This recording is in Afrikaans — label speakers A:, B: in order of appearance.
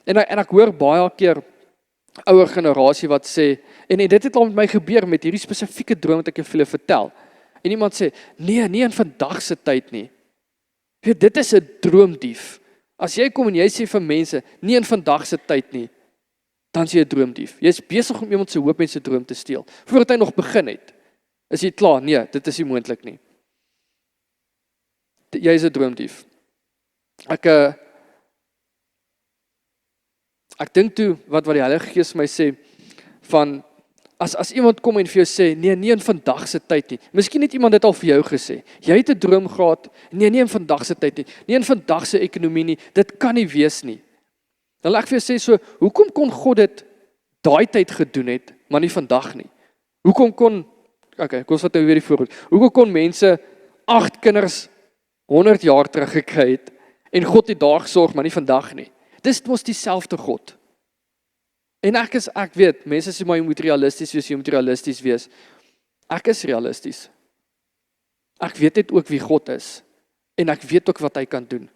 A: En ek hoor baie keer ouer generasie wat sê, en dit het al met my gebeur met hierdie spesifieke droom wat ek vir julle vertel. En iemand sê, nee, nie in vandag se tyd nie. Weet, dit is 'n droomdief. As jy kom en jy sê vir mense, nie in vandag se tyd nie, dan is jy 'n droomdief. Jy is besig om iemand se hoop en se droom te steel. Voordat hy nog begin het, is jy klaar, nee, dit is nie moontlik nie. Jy is 'n droomdief. Ek dink toe, wat die Heilige Gees my sê, van, as iemand kom en vir jou sê, nee, nie in vandag se tyd nie. Miskien het iemand dit al vir jou gesê. Jy het 'n droom gehad, nee, nie in vandag se tyd nie. Nie in vandag se ekonomie nie. Dit kan nie wees nie. Dan wil ek vir jou sê so, hoekom kon God dit daai tyd gedoen het, maar nie vandag nie? Hoekom kon, kom ons vat nou weer die voorbeeld. Hoekom kon mense 8 kinders 100 jaar terug gekry het, en God het daar gesorg, maar nie vandag nie? Dis mos dieselfde God. En ek weet, mense sê maar jy moet realisties wees, Ek is realisties. Ek weet net ook wie God is, en ek weet ook wat hy kan doen.